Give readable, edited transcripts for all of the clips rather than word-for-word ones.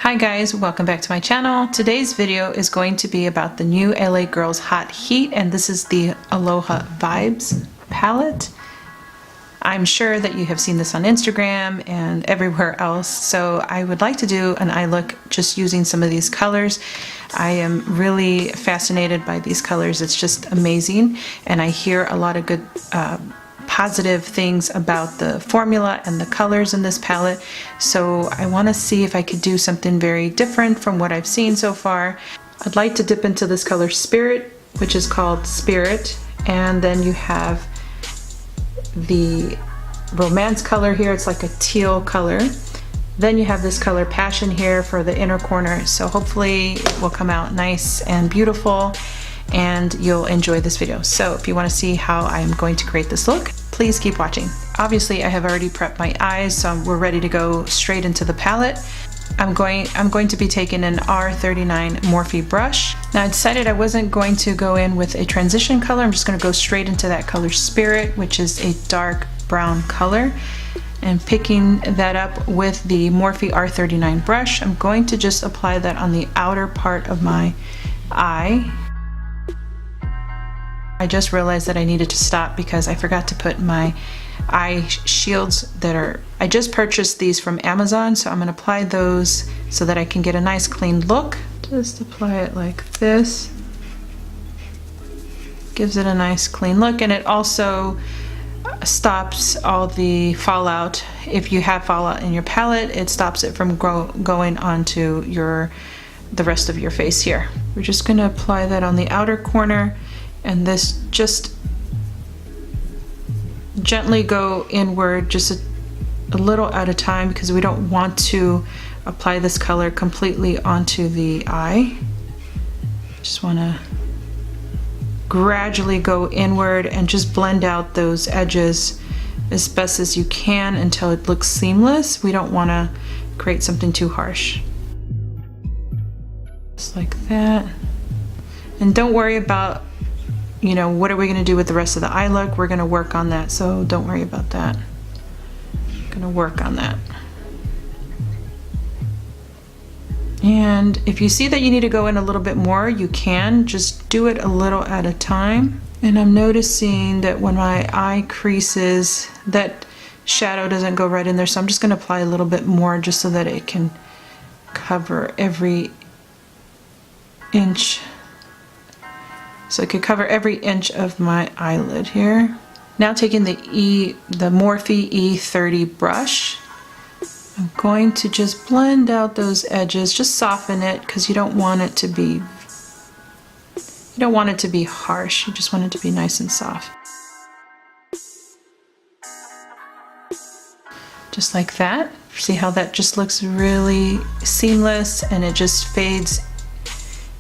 Hi guys, welcome back to my channel. Today's video is going to be about the new LA Girls Hot Heat, and this is the Aloha Vibes palette. I'm sure that you have seen this on Instagram and everywhere else, so I would like to do an eye look just using some of these colors. I am really fascinated by these colors. It's just amazing, and I hear a lot of good positive things about the formula and the colors in this palette, so I want to see if I could do something very different from what I've seen so far. I'd like to dip into this color Spirit, which is called Spirit, and then you have the romance color here. It's like a teal color. Then you have this color Passion here for the inner corner, so hopefully it will come out nice and beautiful and you'll enjoy this video. So if you want to see how I'm going to create this look, please keep watching. Obviously I have already prepped my eyes, so we're ready to go straight into the palette. I'm going to be taking an R39 Morphe brush. Now I decided I wasn't going to go in with a transition color. I'm just going to go straight into that color Spirit, which is a dark brown color, and picking that up with the Morphe R39 brush. I'm going to just apply that on the outer part of my eye. I just realized that I needed to stop because I forgot to put my eye shields I just purchased these from Amazon, so I'm going to apply those so that I can get a nice clean look. Just apply it like this. Gives it a nice clean look, and it also stops all the fallout. If you have fallout in your palette, it stops it from going onto the rest of your face here. We're just going to apply that on the outer corner, and this just gently go inward, just a little at a time, because we don't want to apply this color completely onto the eye. Just want to gradually go inward and just blend out those edges as best as you can until it looks seamless. We don't want to create something too harsh. Just like that. And don't worry about, you know, what are we going to do with the rest of the eye look? We're going to work on that, so don't worry about that. Going to work on that. And if you see that you need to go in a little bit more, you can just do it a little at a time. And I'm noticing that when my eye creases, that shadow doesn't go right in there, so I'm just going to apply a little bit more just so that it can cover every inch. So it could cover every inch of my eyelid here. Now taking the Morphe E30 brush, I'm going to just blend out those edges, just soften it, because you don't want it to be harsh. You just want it to be nice and soft. Just like that. See how that just looks really seamless, and it just fades.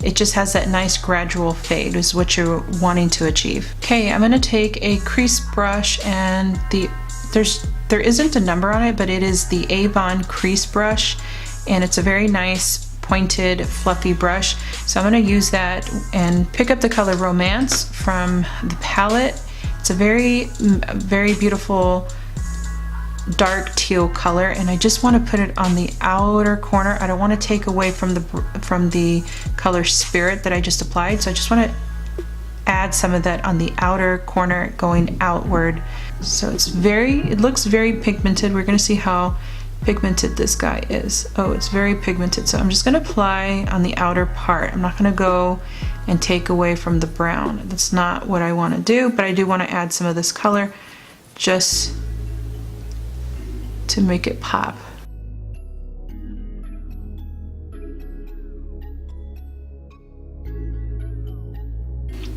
It just has that nice gradual fade is what you're wanting to achieve. Okay, I'm going to take a crease brush, and there isn't a number on it, but it is the Avon crease brush, and it's a very nice pointed fluffy brush. So I'm going to use that and pick up the color Romance from the palette. It's a very, very beautiful dark teal color, and I just want to put it on the outer corner. I don't want to take away from the color Spirit that I just applied, so I just want to add some of that on the outer corner going outward. So it looks very pigmented. We're going to see how pigmented this guy is. Oh, it's very pigmented. So I'm just going to apply on the outer part. I'm not going to go and take away from the brown. That's not what I want to do, but I do want to add some of this color just to make it pop.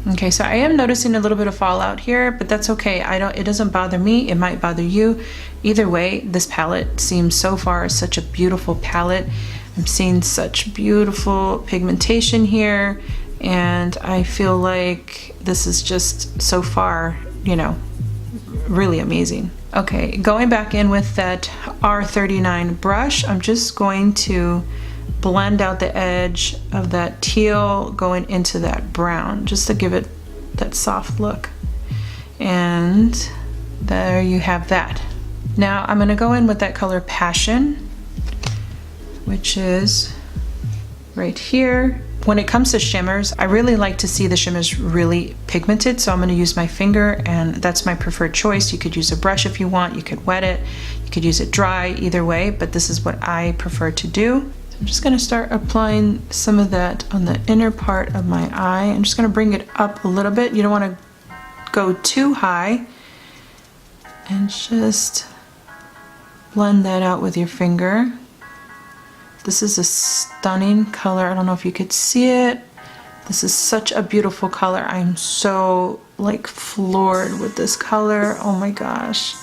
Okay, so I am noticing a little bit of fallout here, but that's okay. It doesn't bother me. It might bother you. Either way, this palette seems so far such a beautiful palette. I'm seeing such beautiful pigmentation here, and I feel like this is just so far, you know, really amazing. Okay, going back in with that R39 brush, I'm just going to blend out the edge of that teal going into that brown, just to give it that soft look. And there you have that. Now I'm going to go in with that color Passion. which is right here. When it comes to shimmers, I really like to see the shimmers really pigmented, so I'm going to use my finger, and that's my preferred choice. You could use a brush if you want, you could wet it, you could use it dry, either way, but this is what I prefer to do. So I'm just going to start applying some of that on the inner part of my eye. I'm just going to bring it up a little bit. You don't want to go too high, and just blend that out with your finger. This is a stunning color. I don't know if you could see it. This is such a beautiful color. I'm so like floored with this color. Oh my gosh.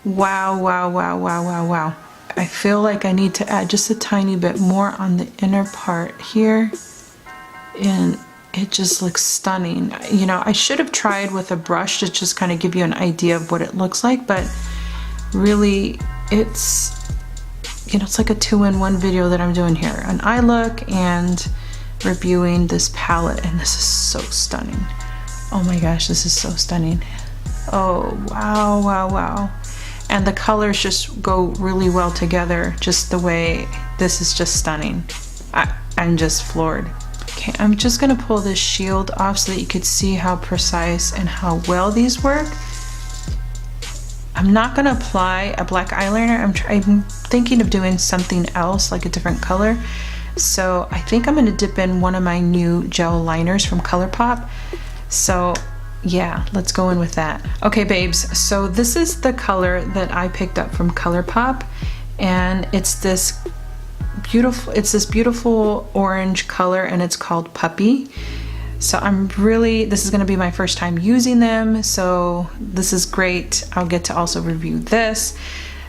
Wow, wow, wow, wow, wow, wow. I feel like I need to add just a tiny bit more on the inner part here. And it just looks stunning. You know, I should have tried with a brush to just kind of give you an idea of what it looks like, but really it's, you know, it's like a two-in-one video that I'm doing here. An eye look and reviewing this palette, and this is so stunning. Oh my gosh, this is so stunning. Oh, wow, wow, wow. And the colors just go really well together, just the way this is just stunning. I'm just floored. Okay, I'm just gonna pull this shield off so that you could see how precise and how well these work. I'm not gonna apply a black eyeliner. I'm thinking of doing something else, like a different color. So I think I'm gonna dip in one of my new gel liners from ColourPop. So yeah, let's go in with that. Okay, babes, so this is the color that I picked up from ColourPop, and it's this beautiful orange color, and it's called Puppy. So this is going to be my first time using them, so this is great. I'll get to also review this.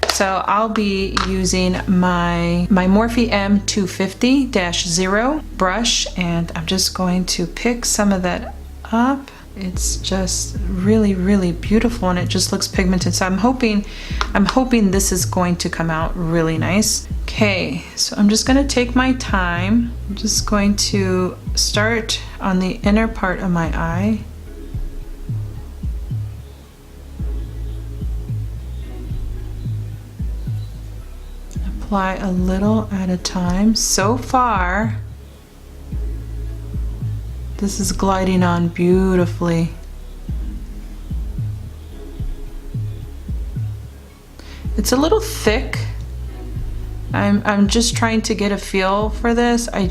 So I'll be using my Morphe M250-0 brush, and I'm just going to pick some of that up. It's just really, really beautiful, and it just looks pigmented. So I'm hoping this is going to come out really nice. Okay, so I'm just gonna take my time. I'm just going to start on the inner part of my eye. Apply a little at a time. So far, this is gliding on beautifully. It's a little thick. I'm just trying to get a feel for this. I'm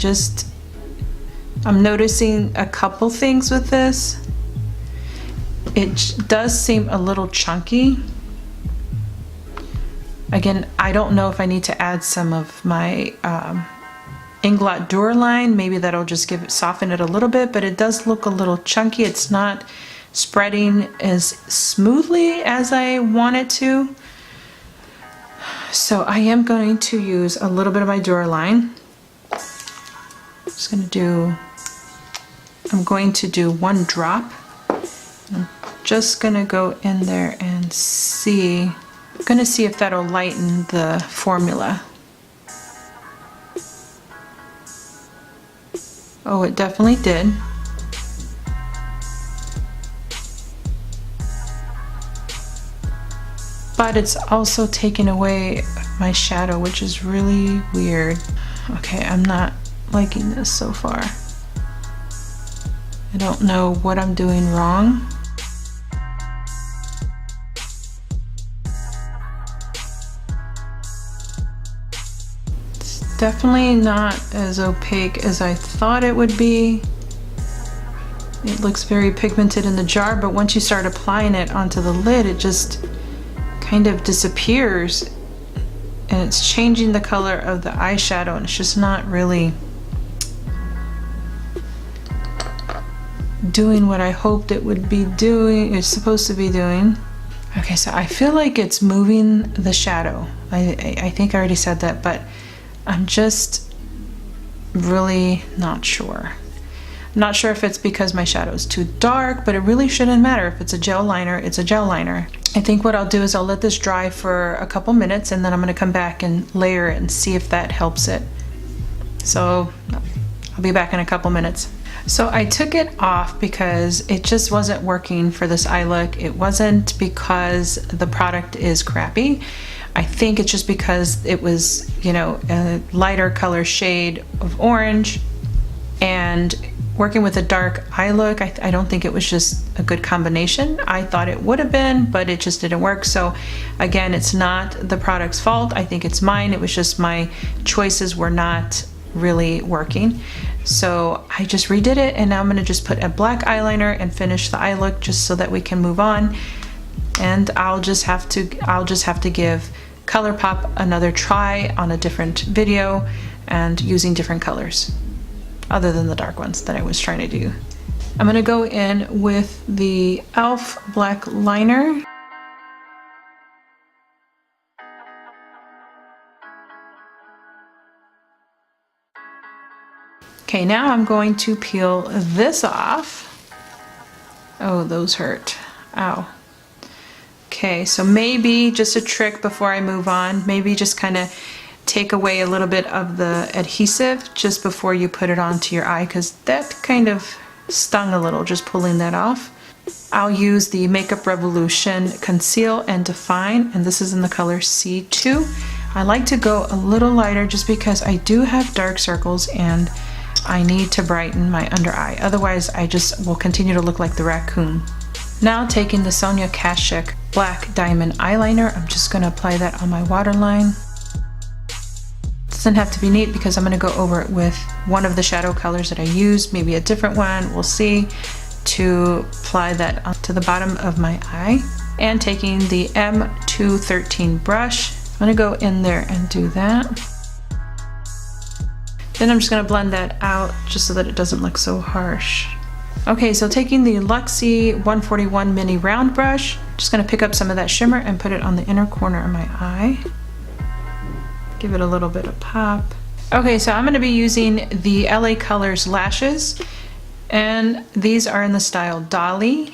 noticing a couple things with this. It does seem a little chunky. Again, I don't know if I need to add some of my Inglot Durline. Maybe that'll just soften it a little bit, but it does look a little chunky. It's not spreading as smoothly as I want it to. So I am going to use a little bit of my Durline. I'm going to do one drop. I'm just gonna go in there and see. I'm gonna see if that'll lighten the formula. Oh, it definitely did. But it's also taking away my shadow, which is really weird. Okay, I'm not liking this so far. I don't know what I'm doing wrong. It's definitely not as opaque as I thought it would be. It looks very pigmented in the jar, but once you start applying it onto the lid, it just kind of disappears, and it's changing the color of the eyeshadow, and it's just not really doing what I hoped it would be doing. It's supposed to be doing. Okay, so I feel like it's moving the shadow. I think I already said that, but I'm just really not sure. I'm not sure if it's because my shadow is too dark, but it really shouldn't matter. If it's a gel liner, it's a gel liner. I think what I'll do is I'll let this dry for a couple minutes, and then I'm gonna come back and layer it and see if that helps it. So I'll be back in a couple minutes. So I took it off because it just wasn't working for this eye look. It wasn't because the product is crappy. I think it's just because it was, you know, a lighter color shade of orange, and working with a dark eye look, I don't think it was just a good combination. I thought it would have been, but it just didn't work. So again, it's not the product's fault. I think it's mine. It was just my choices were not really working. So I just redid it, and now I'm gonna just put a black eyeliner and finish the eye look just so that we can move on. And I'll just have to give ColourPop another try on a different video and using different colors other than the dark ones that I was trying to do. I'm gonna go in with the e.l.f. black liner. Okay, now I'm going to peel this off. Oh, those hurt. Ow. Okay, so maybe just a trick before I move on, maybe just kind of take away a little bit of the adhesive just before you put it onto your eye, because that kind of stung a little just pulling that off. I'll use the Makeup Revolution Conceal and Define, and this is in the color C2. I like to go a little lighter just because I do have dark circles and I need to brighten my under eye. Otherwise, I just will continue to look like the raccoon. Now taking the Sonia Kashuk Black Diamond Eyeliner, I'm just going to apply that on my waterline. Doesn't have to be neat because I'm going to go over it with one of the shadow colors that I used, maybe a different one, we'll see, to apply that onto the bottom of my eye. And taking the M213 brush, I'm going to go in there and do that. Then I'm just going to blend that out just so that it doesn't look so harsh. Okay, so taking the Luxie 141 mini round brush, just going to pick up some of that shimmer and put it on the inner corner of my eye. Give it a little bit of pop. Okay, so I'm going to be using the LA Colors lashes, and these are in the style Dolly.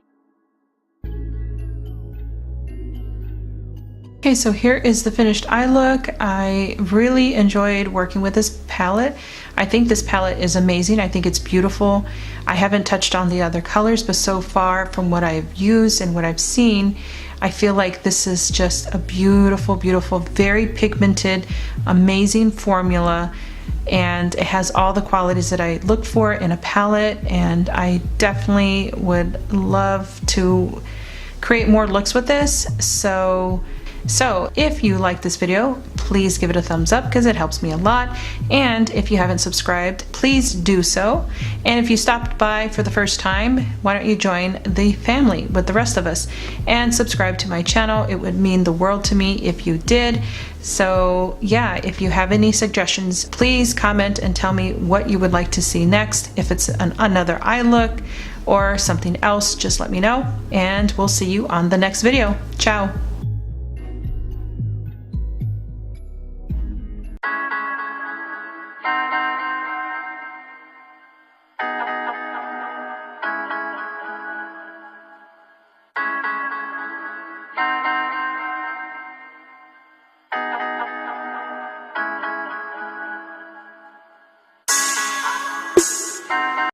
Okay, so here is the finished eye look. I really enjoyed working with this palette. I think this palette is amazing. I think it's beautiful. I haven't touched on the other colors, but so far from what I've used and what I've seen, I feel like this is just a beautiful, beautiful, very pigmented, amazing formula. And it has all the qualities that I look for in a palette, and I definitely would love to create more looks with this. So if you like this video, please give it a thumbs up because it helps me a lot. And if you haven't subscribed, please do so. And if you stopped by for the first time, why don't you join the family with the rest of us and subscribe to my channel? It would mean the world to me if you did. So yeah, if you have any suggestions, please comment and tell me what you would like to see next. If it's another eye look or something else, just let me know, and we'll see you on the next video. Ciao.